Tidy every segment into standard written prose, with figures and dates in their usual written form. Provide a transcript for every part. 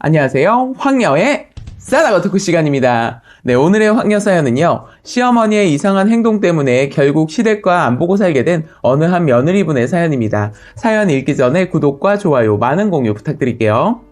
안녕하세요. 황녀의 싸다가 토크 시간입니다. 네, 오늘의 황녀 사연은요. 시어머니의 이상한 행동 때문에 결국 시댁과 안 보고 살게 된 어느 한 며느리분의 사연입니다. 사연 읽기 전에 구독과 좋아요, 많은 공유 부탁드릴게요.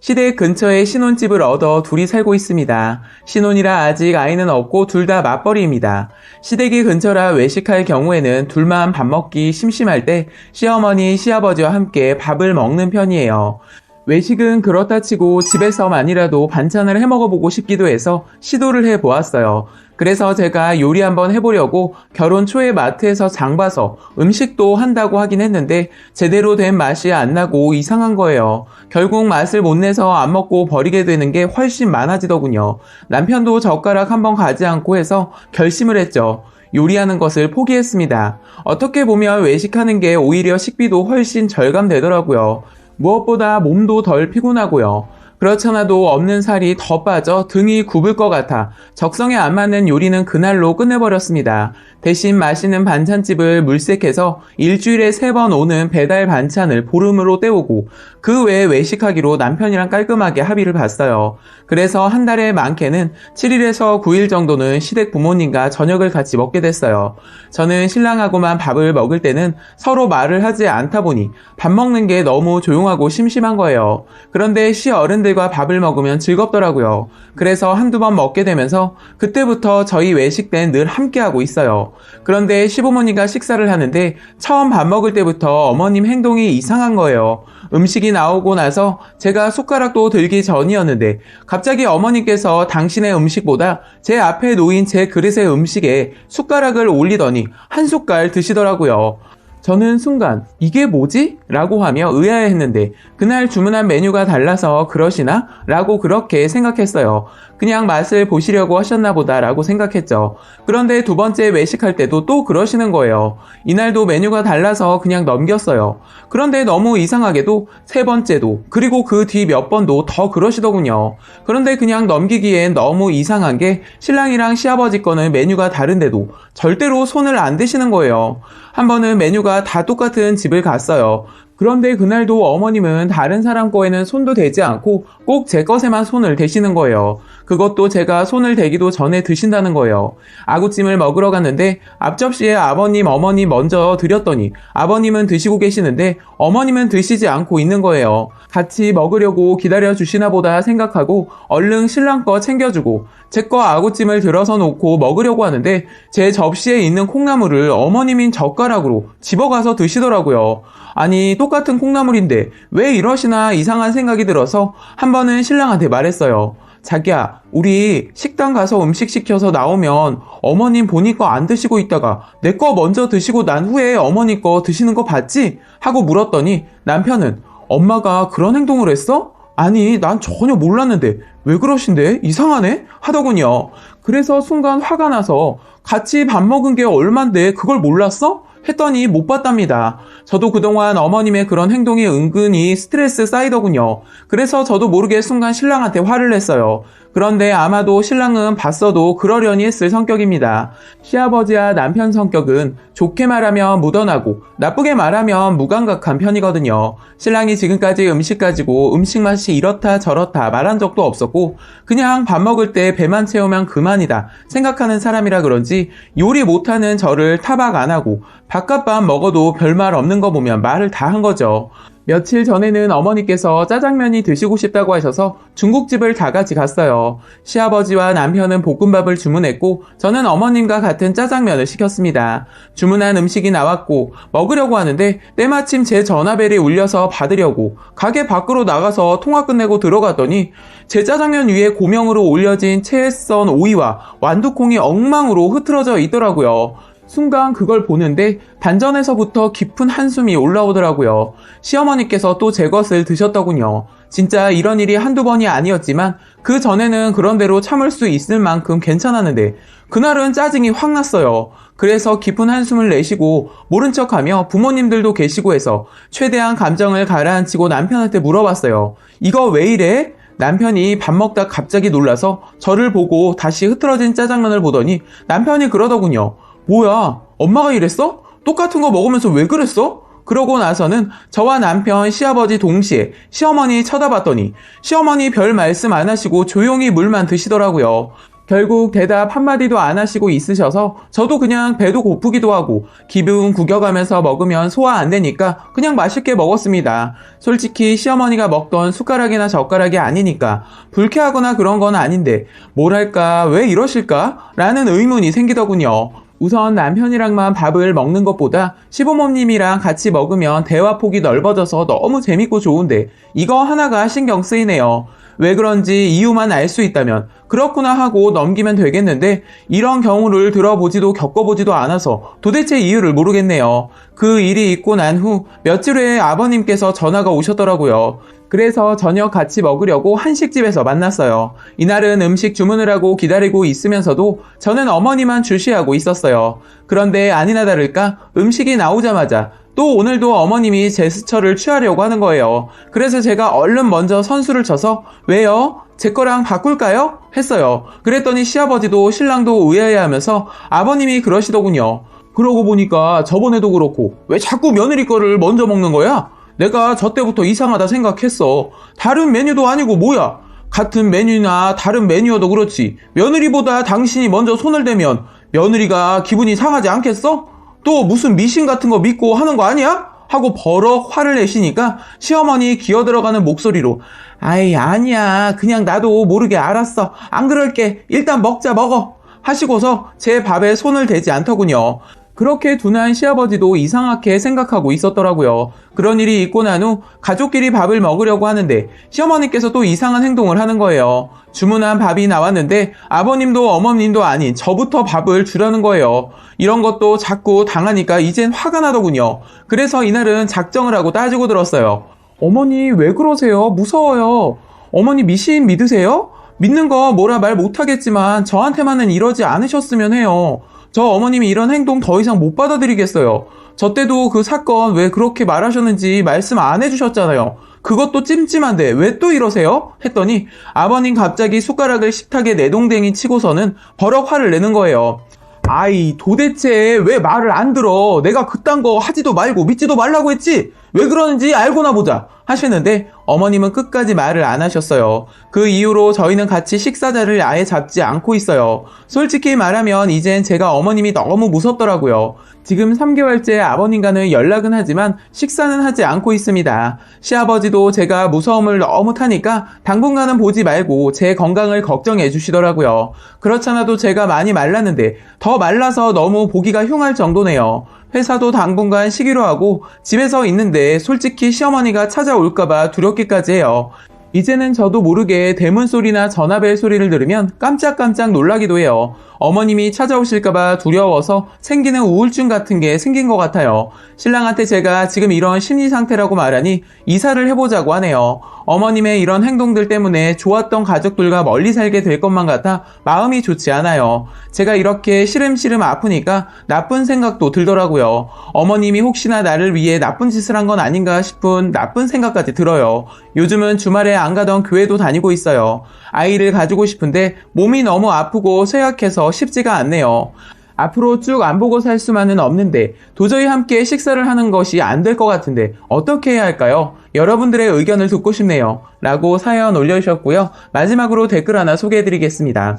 시댁 근처에 신혼집을 얻어 둘이 살고 있습니다. 신혼이라 아직 아이는 없고 둘 다 맞벌이입니다. 시댁이 근처라 외식할 경우에는 둘만 밥 먹기 심심할 때 시어머니, 시아버지와 함께 밥을 먹는 편이에요. 외식은 그렇다 치고 집에서만이라도 반찬을 해먹어보고 싶기도 해서 시도를 해보았어요. 그래서 제가 요리 한번 해보려고 결혼 초에 마트에서 장 봐서 음식도 한다고 하긴 했는데 제대로 된 맛이 안 나고 이상한 거예요. 결국 맛을 못 내서 안 먹고 버리게 되는 게 훨씬 많아지더군요. 남편도 젓가락 한번 가지 않고 해서 결심을 했죠. 요리하는 것을 포기했습니다. 어떻게 보면 외식하는 게 오히려 식비도 훨씬 절감되더라고요. 무엇보다 몸도 덜 피곤하고요. 그렇잖아도 없는 살이 더 빠져 등이 굽을 것 같아 적성에 안 맞는 요리는 그날로 끝내버렸습니다. 대신 맛있는 반찬집을 물색해서 일주일에 3번 오는 배달 반찬을 보름으로 때우고 그 외에 외식하기로 남편이랑 깔끔하게 합의를 봤어요. 그래서 한 달에 많게는 7일에서 9일 정도는 시댁 부모님과 저녁을 같이 먹게 됐어요. 저는 신랑하고만 밥을 먹을 때는 서로 말을 하지 않다 보니 밥 먹는 게 너무 조용하고 심심한 거예요. 그런데 시어른들과 밥을 먹으면 즐겁더라고요. 그래서 한두 번 먹게 되면서 그때부터 저희 외식 때는 늘 함께하고 있어요. 그런데 시부모님과 식사를 하는데 처음 밥 먹을 때부터 어머님 행동이 이상한 거예요. 음식이 나오고 나서 제가 숟가락도 들기 전이었는데 갑자기 어머니께서 당신의 음식보다 제 앞에 놓인 제 그릇의 음식에 숟가락을 올리더니 한 숟갈 드시더라고요. 저는 순간 이게 뭐지? 라고 하며 의아해했는데 그날 주문한 메뉴가 달라서 그러시나? 라고 그렇게 생각했어요. 그냥 맛을 보시려고 하셨나 보다 라고 생각했죠. 그런데 두 번째 외식할 때도 또 그러시는 거예요. 이날도 메뉴가 달라서 그냥 넘겼어요. 그런데 너무 이상하게도 세 번째도 그리고 그 뒤 몇 번도 더 그러시더군요. 그런데 그냥 넘기기엔 너무 이상한 게 신랑이랑 시아버지 거는 메뉴가 다른데도 절대로 손을 안 대시는 거예요. 한 번은 메뉴가 다 똑같은 집을 갔어요. 그런데 그날도 어머님은 다른 사람 거에는 손도 대지 않고 꼭 제 것에만 손을 대시는 거예요. 그것도 제가 손을 대기도 전에 드신다는 거예요. 아구찜을 먹으러 갔는데 앞접시에 아버님, 어머니 먼저 드렸더니 아버님은 드시고 계시는데 어머님은 드시지 않고 있는 거예요. 같이 먹으려고 기다려주시나 보다 생각하고 얼른 신랑 거 챙겨주고 제 거 아구찜을 들어서 놓고 먹으려고 하는데 제 접시에 있는 콩나물을 어머님인 젓가락으로 집어가서 드시더라고요. 아니 똑같은 콩나물인데 왜 이러시나 이상한 생각이 들어서 한 번은 신랑한테 말했어요. 자기야, 우리 식당 가서 음식 시켜서 나오면 어머님 본인 거 안 드시고 있다가 내 거 먼저 드시고 난 후에 어머니 거 드시는 거 봤지? 하고 물었더니 남편은 엄마가 그런 행동을 했어? 아니, 난 전혀 몰랐는데 왜 그러신데? 이상하네? 하더군요. 그래서 순간 화가 나서 같이 밥 먹은 게 얼만데 그걸 몰랐어? 했더니 못 봤답니다. 저도 그동안 어머님의 그런 행동이 은근히 스트레스 쌓이더군요. 그래서 저도 모르게 순간 신랑한테 화를 냈어요. 그런데 아마도 신랑은 봤어도 그러려니 했을 성격입니다. 시아버지와 남편 성격은 좋게 말하면 묻어나고 나쁘게 말하면 무감각한 편이거든요. 신랑이 지금까지 음식 가지고 음식 맛이 이렇다 저렇다 말한 적도 없었고 그냥 밥 먹을 때 배만 채우면 그만이다 생각하는 사람이라 그런지 요리 못하는 저를 타박 안 하고 바깥밥 먹어도 별말 없는 거 보면 말을 다 한 거죠. 며칠 전에는 어머니께서 짜장면이 드시고 싶다고 하셔서 중국집을 다 같이 갔어요. 시아버지와 남편은 볶음밥을 주문했고 저는 어머님과 같은 짜장면을 시켰습니다. 주문한 음식이 나왔고 먹으려고 하는데 때마침 제 전화벨이 울려서 받으려고 가게 밖으로 나가서 통화 끝내고 들어갔더니 제 짜장면 위에 고명으로 올려진 채 썬 오이와 완두콩이 엉망으로 흐트러져 있더라고요. 순간 그걸 보는데 반전에서부터 깊은 한숨이 올라오더라고요. 시어머니께서 또 제 것을 드셨더군요. 진짜 이런 일이 한두 번이 아니었지만 그 전에는 그런 대로 참을 수 있을 만큼 괜찮았는데 그날은 짜증이 확 났어요. 그래서 깊은 한숨을 내쉬고 모른 척하며 부모님들도 계시고 해서 최대한 감정을 가라앉히고 남편한테 물어봤어요. 이거 왜 이래? 남편이 밥 먹다 갑자기 놀라서 저를 보고 다시 흐트러진 짜장면을 보더니 남편이 그러더군요. 뭐야, 엄마가 이랬어? 똑같은 거 먹으면서 왜 그랬어? 그러고 나서는 저와 남편, 시아버지 동시에 시어머니 쳐다봤더니 시어머니 별 말씀 안 하시고 조용히 물만 드시더라고요. 결국 대답 한마디도 안 하시고 있으셔서 저도 그냥 배도 고프기도 하고 기분 구겨가면서 먹으면 소화 안 되니까 그냥 맛있게 먹었습니다. 솔직히 시어머니가 먹던 숟가락이나 젓가락이 아니니까 불쾌하거나 그런 건 아닌데 뭐랄까 왜 이러실까? 라는 의문이 생기더군요. 우선 남편이랑만 밥을 먹는 것보다 시부모님이랑 같이 먹으면 대화폭이 넓어져서 너무 재밌고 좋은데 이거 하나가 신경 쓰이네요. 왜 그런지 이유만 알 수 있다면 그렇구나 하고 넘기면 되겠는데 이런 경우를 들어보지도 겪어보지도 않아서 도대체 이유를 모르겠네요. 그 일이 있고 난 후 며칠 후에 아버님께서 전화가 오셨더라고요. 그래서 저녁 같이 먹으려고 한식집에서 만났어요. 이날은 음식 주문을 하고 기다리고 있으면서도 저는 어머니만 주시하고 있었어요. 그런데 아니나 다를까 음식이 나오자마자 또 오늘도 어머님이 제스처를 취하려고 하는 거예요. 그래서 제가 얼른 먼저 선수를 쳐서 왜요? 제 거랑 바꿀까요? 했어요. 그랬더니 시아버지도 신랑도 의아해하면서 아버님이 그러시더군요. 그러고 보니까 저번에도 그렇고 왜 자꾸 며느리 거를 먼저 먹는 거야? 내가 저 때부터 이상하다 생각했어. 다른 메뉴도 아니고 뭐야? 같은 메뉴나 다른 메뉴여도 그렇지 며느리보다 당신이 먼저 손을 대면 며느리가 기분이 상하지 않겠어? 또 무슨 미신 같은 거 믿고 하는 거 아니야? 하고 버럭 화를 내시니까 시어머니 기어들어가는 목소리로 아이 아니야 그냥 나도 모르게 알았어 안 그럴게 일단 먹어 하시고서 제 밥에 손을 대지 않더군요. 그렇게 둔한 시아버지도 이상하게 생각하고 있었더라고요. 그런 일이 있고 난 후 가족끼리 밥을 먹으려고 하는데 시어머니께서 또 이상한 행동을 하는 거예요. 주문한 밥이 나왔는데 아버님도 어머님도 아닌 저부터 밥을 주려는 거예요. 이런 것도 자꾸 당하니까 이젠 화가 나더군요. 그래서 이날은 작정을 하고 따지고 들었어요. 어머니 왜 그러세요? 무서워요. 어머니 미신 믿으세요? 믿는 거 뭐라 말 못하겠지만 저한테만은 이러지 않으셨으면 해요. 저 어머님이 이런 행동 더 이상 못 받아들이겠어요. 저 때도 그 사건 왜 그렇게 말하셨는지 말씀 안 해주셨잖아요. 그것도 찜찜한데 왜 또 이러세요? 했더니 아버님 갑자기 숟가락을 식탁에 내동댕이 치고서는 버럭 화를 내는 거예요. 아이 도대체 왜 말을 안 들어? 내가 그딴 거 하지도 말고 믿지도 말라고 했지? 왜 그러는지 알고나 보자 하시는데 어머님은 끝까지 말을 안 하셨어요. 그 이후로 저희는 같이 식사자를 아예 잡지 않고 있어요. 솔직히 말하면 이젠 제가 어머님이 너무 무섭더라고요. 지금 3개월째 아버님과는 연락은 하지만 식사는 하지 않고 있습니다. 시아버지도 제가 무서움을 너무 타니까 당분간은 보지 말고 제 건강을 걱정해 주시더라고요. 그렇잖아도 제가 많이 말랐는데 더 말라서 너무 보기가 흉할 정도네요. 회사도 당분간 쉬기로 하고 집에서 있는데 솔직히 시어머니가 찾아올까봐 두렵기까지 해요. 이제는 저도 모르게 대문 소리나 전화벨 소리를 들으면 깜짝깜짝 놀라기도 해요. 어머님이 찾아오실까봐 두려워서 생기는 우울증 같은 게 생긴 것 같아요. 신랑한테 제가 지금 이런 심리 상태라고 말하니 이사를 해보자고 하네요. 어머님의 이런 행동들 때문에 좋았던 가족들과 멀리 살게 될 것만 같아 마음이 좋지 않아요. 제가 이렇게 시름시름 아프니까 나쁜 생각도 들더라고요. 어머님이 혹시나 나를 위해 나쁜 짓을 한 건 아닌가 싶은 나쁜 생각까지 들어요. 요즘은 주말에 안 가던 교회도 다니고 있어요. 아이를 가지고 싶은데 몸이 너무 아프고 쇠약해서 쉽지가 않네요. 앞으로 쭉 안 보고 살 수만은 없는데 도저히 함께 식사를 하는 것이 안 될 것 같은데 어떻게 해야 할까요? 여러분들의 의견을 듣고 싶네요. 라고 사연 올려주셨고요. 마지막으로 댓글 하나 소개해드리겠습니다.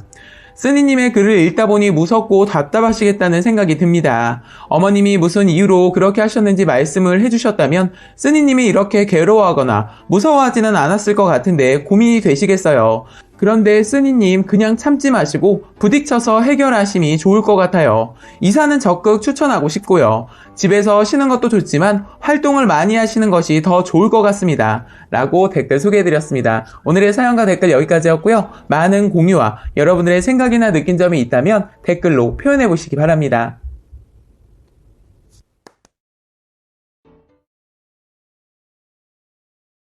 쓰니님의 글을 읽다 보니 무섭고 답답하시겠다는 생각이 듭니다. 어머님이 무슨 이유로 그렇게 하셨는지 말씀을 해주셨다면 쓰니님이 이렇게 괴로워하거나 무서워하지는 않았을 것 같은데 고민이 되시겠어요. 그런데 쓰니님 그냥 참지 마시고 부딪혀서 해결하심이 좋을 것 같아요. 이사는 적극 추천하고 싶고요. 집에서 쉬는 것도 좋지만 활동을 많이 하시는 것이 더 좋을 것 같습니다. 라고 댓글 소개해드렸습니다. 오늘의 사연과 댓글 여기까지였고요. 많은 공유와 여러분들의 생각이나 느낀 점이 있다면 댓글로 표현해보시기 바랍니다.